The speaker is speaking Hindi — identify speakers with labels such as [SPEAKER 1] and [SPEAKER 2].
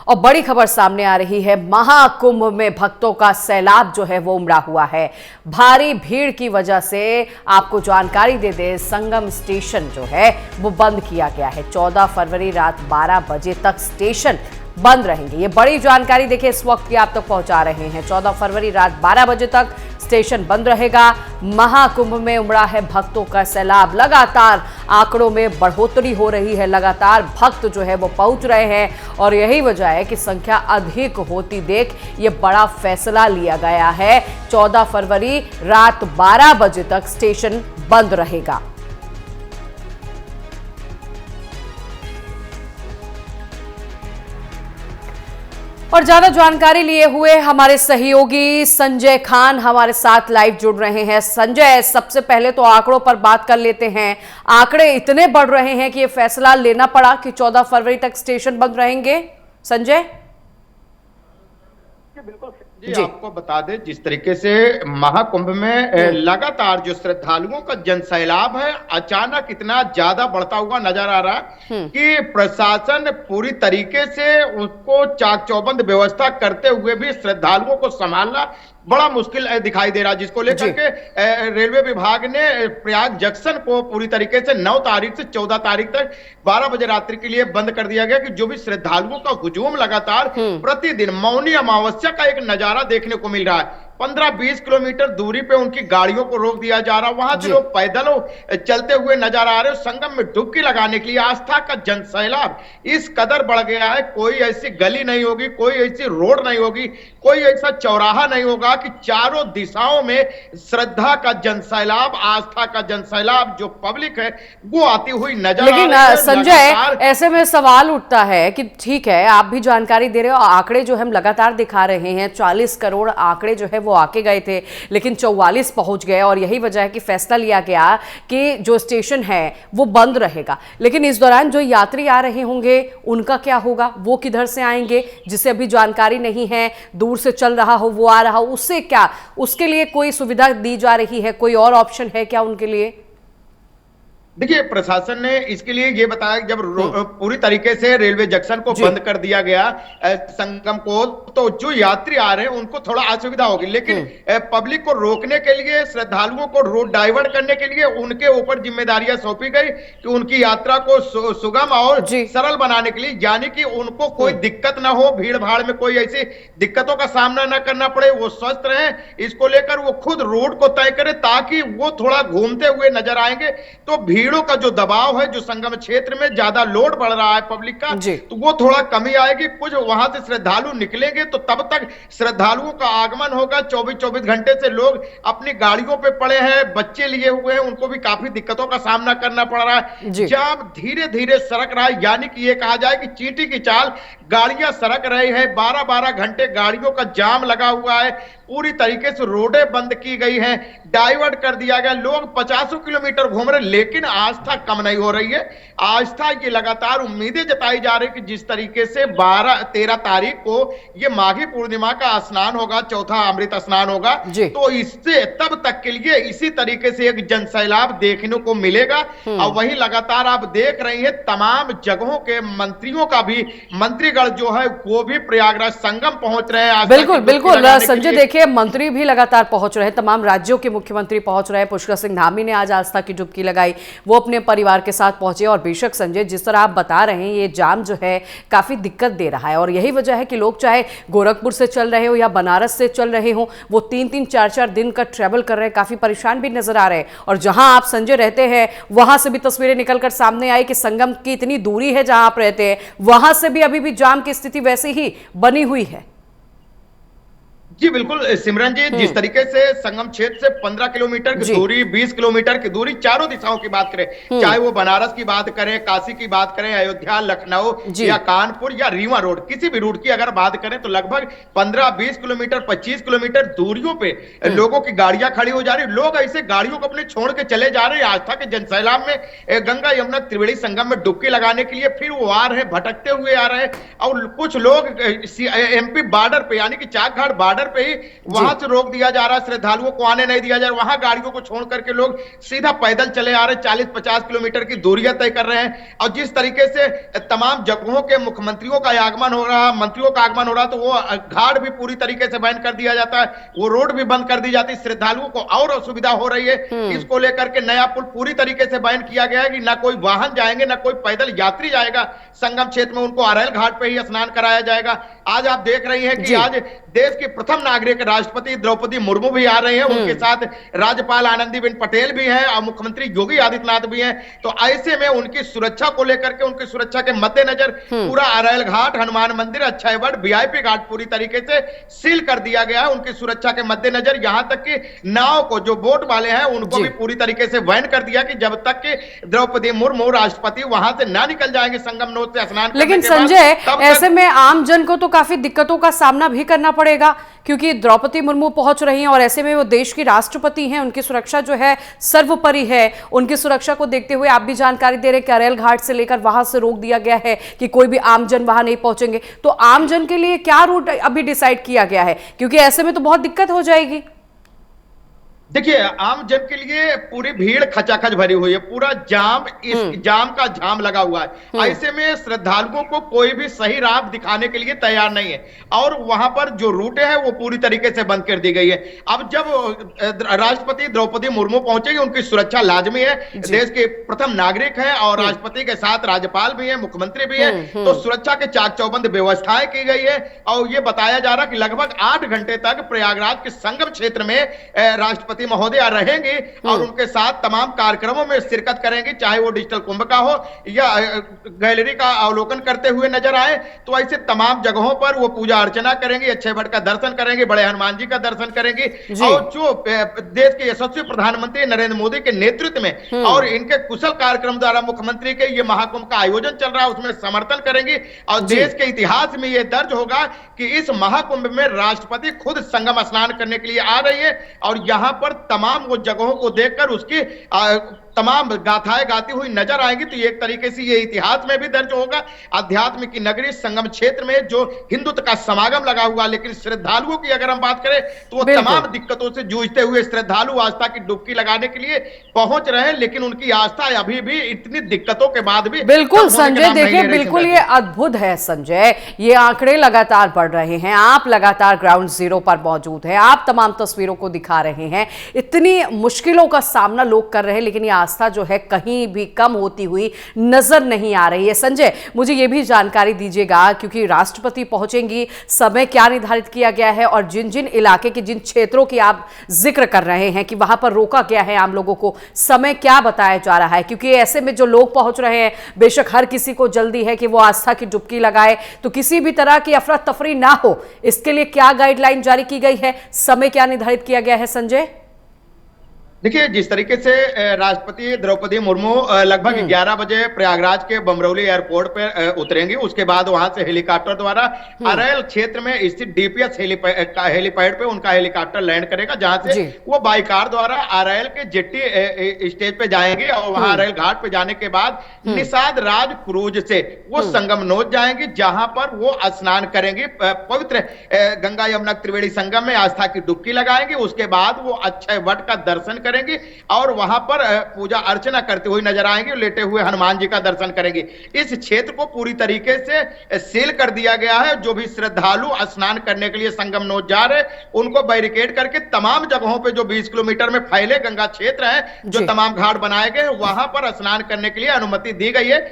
[SPEAKER 1] और बड़ी खबर सामने आ रही है। महाकुंभ में भक्तों का सैलाब जो है वो उमड़ा हुआ है। भारी भीड़ की वजह से आपको जानकारी दे दे, संगम स्टेशन जो है वो बंद किया गया है। 14 फरवरी रात 12 बजे तक स्टेशन बंद रहेंगे। ये बड़ी जानकारी देखिए इस वक्त की आप तक पहुंचा रहे हैं। 14 फरवरी रात 12 बजे तक स्टेशन बंद रहेगा। महाकुंभ में उमड़ा है भक्तों का सैलाब। लगातार आंकड़ों में बढ़ोतरी हो रही है, लगातार भक्त जो है वो पहुंच रहे हैं और यही वजह है कि संख्या अधिक होती देख ये बड़ा फैसला लिया गया है। 14 फरवरी रात 12 बजे तक स्टेशन बंद रहेगा। और ज्यादा जानकारी लिए हुए हमारे सहयोगी संजय खान हमारे साथ लाइव जुड़ रहे हैं। संजय, सबसे पहले तो आंकड़ों पर बात कर लेते हैं। आंकड़े इतने बढ़ रहे हैं कि ये फैसला लेना पड़ा कि 14 फरवरी तक स्टेशन बंद रहेंगे। संजय
[SPEAKER 2] बिल्कुल जी, आपको बता दें जिस तरीके से महाकुंभ में लगातार जो श्रद्धालुओं का जनसैलाब है अचानक इतना ज्यादा बढ़ता हुआ नजर आ रहा है कि प्रशासन पूरी तरीके से उसको चाक चौबंद व्यवस्था करते हुए भी श्रद्धालुओं को संभालना बड़ा मुश्किल दिखाई दे रहा है, जिसको लेकर के रेलवे विभाग ने प्रयाग जंक्शन को पूरी तरीके से 9 तारीख से 14 तारीख तक 12 बजे रात्रि के लिए बंद कर दिया गया कि जो भी श्रद्धालुओं का हुजूम लगातार प्रतिदिन मौनी अमावस्या का एक नजारा देखने को मिल रहा है। 15-20 किलोमीटर दूरी पे उनकी गाड़ियों को रोक दिया जा रहा है। वहां से लोग पैदल चलते हुए नजर आ रहे हैं। संगम में डुबकी लगाने के लिए आस्था का जनसैलाब इस कदर बढ़ गया है। कोई ऐसी गली नहीं होगी, कोई ऐसी रोड नहीं होगी, कोई ऐसा चौराहा नहीं होगा कि चारों दिशाओं में श्रद्धा का जनसैलाब, आस्था का जनसैलाब जो पब्लिक है वो आती हुई नजर आ रही है।
[SPEAKER 1] लेकिन संजय, ऐसे में सवाल उठता है कि ठीक है आप भी जानकारी दे रहे हो, आंकड़े जो हम लगातार दिखा रहे हैं 40 करोड़ आंकड़े जो है वो आके गए थे, लेकिन 44 पहुंच गए और यही वजह है कि फैसला लिया गया कि जो स्टेशन है वो बंद रहेगा। लेकिन इस दौरान जो यात्री आ रहे होंगे उनका क्या होगा, वो किधर से आएंगे, जिसे अभी जानकारी नहीं है, दूर से चल रहा हो वो आ रहा हो, उससे क्या, उसके लिए कोई सुविधा दी जा रही है, कोई और ऑप्शन है क्या उनके लिए?
[SPEAKER 2] देखिए प्रशासन ने इसके लिए ये बताया कि जब पूरी तरीके से रेलवे जंक्शन को बंद कर दिया गया संगम को, तो जो यात्री आ रहे हैं उनको थोड़ा असुविधा होगी, लेकिन पब्लिक को रोकने के लिए, श्रद्धालुओं को रोड डाइवर्ट करने के लिए उनके ऊपर जिम्मेदारियां सौंपी गई कि उनकी यात्रा को सुगम और सरल बनाने के लिए, यानी कि उनको कोई दिक्कत ना हो, भीड़ भाड़ में कोई ऐसी दिक्कतों का सामना ना करना पड़े, वो स्वस्थ रहें, इसको लेकर वो खुद रोड को तय करें ताकि वो थोड़ा घूमते हुए नजर आएंगे। तो भीड़ों का जो दबाव है, जो संगम क्षेत्र में ज्यादा लोड बढ़ रहा है पब्लिक का, तो वो थोड़ा कमी आएगी। कुछ वहां से श्रद्धालु निकलेंगे तो तब तक श्रद्धालुओं का आगमन होगा। 24-24 घंटे से लोग अपनी गाड़ियों पे पड़े हैं, बच्चे लिए हुए हैं, उनको भी काफी दिक्कतों का सामना करना पड़ रहा है। जाम धीरे धीरे सरक रहा है, यानी कि ये कहा जाए कि चींटी की चाल गाड़ियां सरक रही है। 12-12 घंटे गाड़ियों का जाम लगा हुआ है, पूरी तरीके से रोडें बंद की गई हैं, डाइवर्ट कर दिया गया, लोग 50 किलोमीटर घूम रहे, लेकिन आस्था कम नहीं हो रही है। आस्था ये लगातार उम्मीदें जताई जा रही है कि जिस तरीके से 12-13 तारीख को ये माघी पूर्णिमा का स्नान होगा, चौथा अमृत स्नान होगा, तो इससे तब तक के लिए इसी तरीके से एक जनसैलाब देखने को मिलेगा। और वहीं लगातार आप देख रही हैं तमाम जगहों के मंत्रियों का भी, मंत्रीगण जो है वो भी प्रयागराज संगम पहुंच रहे हैं।
[SPEAKER 1] बिल्कुल बिल्कुल संजय, देखिए मंत्री भी लगातार पहुंच रहे हैं, तमाम राज्यों के मुख्यमंत्री पहुंच रहे हैं। पुष्कर सिंह धामी ने आज आस्था की डुबकी लगाई, वो अपने परिवार के साथ पहुंचे। और बेशक संजय, जिस तरह आप बता रहे हैं ये जाम जो है काफी दिक्कत दे रहा है और यही वजह है कि लोग चाहे गोरखपुर से चल रहे हो या बनारस से चल रहे हो, वो 3-3, 4-4 दिन का ट्रेवल कर रहे हैं, काफी परेशान भी नजर आ रहे हैं। और जहां आप संजय रहते हैं वहां से भी तस्वीरें निकलकर सामने आई कि संगम की इतनी दूरी है जहां आप रहते हैं, वहां से भी अभी भी जाम की स्थिति वैसी ही बनी हुई है।
[SPEAKER 2] जी बिल्कुल सिमरन जी, जिस तरीके से संगम क्षेत्र से 15 किलोमीटर की दूरी, 20 किलोमीटर की दूरी चारों दिशाओं की बात करें, चाहे वो बनारस की बात करें, काशी की बात करें, अयोध्या, लखनऊ या कानपुर या रीवा रोड, किसी भी रूट की अगर बात करें तो लगभग 15-20 किलोमीटर, 25 किलोमीटर दूरियों पे लोगों की गाड़ियां खड़ी हो जा रही। लोग ऐसे गाड़ियों को अपने छोड़ के चले जा रहे हैं आस्था के जनसैलाब में, गंगा यमुना त्रिवेणी संगम में डुबकी लगाने के लिए। फिर वो आ रहे हैं, भटकते हुए आ रहे हैं। और कुछ लोग एमपी बॉर्डर पे यानी कि चाकघाट बॉर्डर पे ही वहां से रोक दिया जा रहा है, श्रद्धालुओं को आने नहीं दिया जा रहा, वहां गाड़ियों को छोड़ करके लोग सीधा पैदल चले आ रहे, 40-50 किलोमीटर की दूरियां तय कर रहे हैं। और जिस तरीके से तमाम जगहों के मुख्यमंत्रियों का आगमन हो रहा, मंत्रियों का आगमन हो रहा, तो वो घाट भी पूरी तरीके से बैन कर दिया जाता है, वो रोड भी बंद कर दी जाती है, श्रद्धालुओं को और असुविधा हो रही है। इसको लेकर के नया पुल पूरी तरीके से बैन किया गया है कि ना कोई वाहन जाएंगे, ना कोई पैदल यात्री जाएगा संगम क्षेत्र में, उनको अरैल घाट पे ही स्नान कराया जाएगा। आज आप देख रही हैं कि आज देश की प्रथम नागरिक राष्ट्रपति द्रौपदी मुर्मू भी आ रहे हैं, उनके साथ राज्यपाल आनंदीबेन पटेल भी हैं और मुख्यमंत्री योगी आदित्यनाथ भी हैं। तो ऐसे में उनकी सुरक्षा को लेकर के, उनकी सुरक्षा के मद्देनजर पूरा अरैल घाट, हनुमान मंदिर, अक्षयवट, वीआईपी घाट पूरी तरीके से सील कर दिया गया है। उनकी सुरक्षा के मद्देनजर यहां तक कि नाव को, जो बोट वाले हैं, उनको भी पूरी तरीके से बैन कर दिया कि जब तक कि द्रौपदी मुर्मू राष्ट्रपति वहां से ना निकल जाएंगे संगम नोद से स्नान करने
[SPEAKER 1] लेकिन
[SPEAKER 2] के बाद,
[SPEAKER 1] संजय, ऐसे में आम जन को तो काफी दिक्कतों का सामना भी करना पड़ेगा, क्योंकि द्रौपदी मुर्मू पहुंच रही हैं और ऐसे में वो देश की राष्ट्रपति हैं, उनकी सुरक्षा जो है सर्वोपरि है। उनकी सुरक्षा को देखते हुए आप भी जानकारी दे रहे हैं कि अरैल घाट से लेकर वहां से रोक दिया गया है कि कोई भी आमजन वहां नहीं पहुंचेंगे। तो आमजन के लिए क्या रूट अभी डिसाइड किया गया है, क्योंकि ऐसे में तो बहुत दिक्कत हो जाएगी।
[SPEAKER 2] देखिए, आम जन के लिए पूरी भीड़ खचाखच भरी हुई है, पूरा जाम, इस जाम का जाम लगा हुआ है। ऐसे में श्रद्धालुओं को कोई भी सही राह दिखाने के लिए तैयार नहीं है और वहां पर जो रूटें हैं वो पूरी तरीके से बंद कर दी गई है। अब जब राष्ट्रपति द्रौपदी मुर्मू पहुंचेगी, उनकी सुरक्षा लाजमी है, देश के प्रथम नागरिक हैं और राष्ट्रपति के साथ राज्यपाल भी है, मुख्यमंत्री भी है, तो सुरक्षा के चाक चौबंद व्यवस्थाएं की गई है। और ये बताया जा रहा है कि लगभग 8 घंटे तक प्रयागराज के संगम क्षेत्र में राष्ट्रपति महोदय रहेंगे और उनके साथ तमाम कार्यक्रमों में शिरकत करेंगे, चाहे वो डिजिटल कुंभ का हो या गैलरी का अवलोकन करते हुए नजर आए। तो ऐसे तमाम जगहों पर वो पूजा अर्चना करेंगे, अक्षयवट का दर्शन करेंगे, बड़े हनुमान जी का दर्शन करेंगे। और जो देश के यशस्वी प्रधानमंत्री नरेंद्र मोदी के नेतृत्व में और इनके कुशल कार्यक्रम द्वारा मुख्यमंत्री के ये महाकुंभ का आयोजन चल रहा है, उसमें समर्थन करेंगे। और देश के इतिहास में यह दर्ज होगा कि इस महाकुंभ में राष्ट्रपति खुद संगम स्नान करने के लिए आ रही है और यहां पर तमाम वो जगहों को देखकर उसकी तमाम गाथाएं गाती हुई नजर आएंगी। तो एक तरीके से ये इतिहास में भी दर्ज होगा। अध्यात्म की नगरी संगम क्षेत्र में जो हिंदुत्व का समागम लगा हुआ, लेकिन श्रद्धालुओं की अगर हम बात करें तो वो तमाम दिक्कतों से जूझते हुए श्रद्धालु आस्था की डुबकी लगाने के लिए पहुंच रहे हैं, लेकिन उनकी आस्था अभी भी इतनी दिक्कतों के बाद भी
[SPEAKER 1] बिल्कुल संजय, देखिए बिल्कुल ये अद्भुत है संजय, ये आंकड़े लगातार बढ़ रहे हैं, आप लगातार ग्राउंड जीरो पर मौजूद हैं, आप तमाम तस्वीरों को दिखा रहे हैं, इतनी मुश्किलों का सामना लोग कर रहे हैं, लेकिन आस्था जो है कहीं भी कम होती हुई नजर नहीं आ रही है। संजय, मुझे यह भी जानकारी दीजिएगा, क्योंकि राष्ट्रपति पहुंचेंगी, समय क्या निर्धारित किया गया है और जिन जिन इलाके के, जिन क्षेत्रों की आप जिक्र कर रहे हैं कि वहां पर रोका गया है आम लोगों को, समय क्या बताया जा रहा है? क्योंकि ऐसे में जो लोग पहुंच रहे हैं, बेशक हर किसी को जल्दी है कि वो आस्था की डुबकी लगाए, तो किसी भी तरह की अफरा तफरी ना हो, इसके लिए क्या गाइडलाइन जारी की गई है, समय क्या निर्धारित किया गया है संजय?
[SPEAKER 2] देखिए, जिस तरीके से राष्ट्रपति द्रौपदी मुर्मू लगभग 11 बजे प्रयागराज के बमरौली एयरपोर्ट पर उतरेंगी, उसके बाद वहां से हेलीकॉप्टर द्वारा अरैल क्षेत्र में स्थित डीपीएस हेलीपैड पे उनका हेलीकॉप्टर लैंड करेगा, जहां से वो बाई कार द्वारा अरैल के जेट्टी स्टेज पे जाएंगे और वहां अरैल घाट पे जाने के बाद निषाद राज क्रूज से वो संगम नोद जाएंगे, जहां पर वो स्नान करेंगे, पवित्र गंगा यमुना त्रिवेणी संगम में आस्था की डुबकी लगाएंगे। उसके बाद वो अक्षयवट का दर्शन करेंगे और वहां पर पूजा अर्चना करते हुए नजर आएंगे, लेटे हुए हनुमान जी का दर्शन करेंगे। इस क्षेत्र को पूरी तरीके से सील कर दिया गया है। जो भी श्रद्धालु स्नान करने के लिए संगम नोद जा रहे, उनको बैरिकेड करके तमाम जगहों पे जो 20 किलोमीटर में फैले गंगा क्षेत्र है, जो तमाम घाट बनाए गए, वहां पर स्नान करने के लिए अनुमति दी गई है।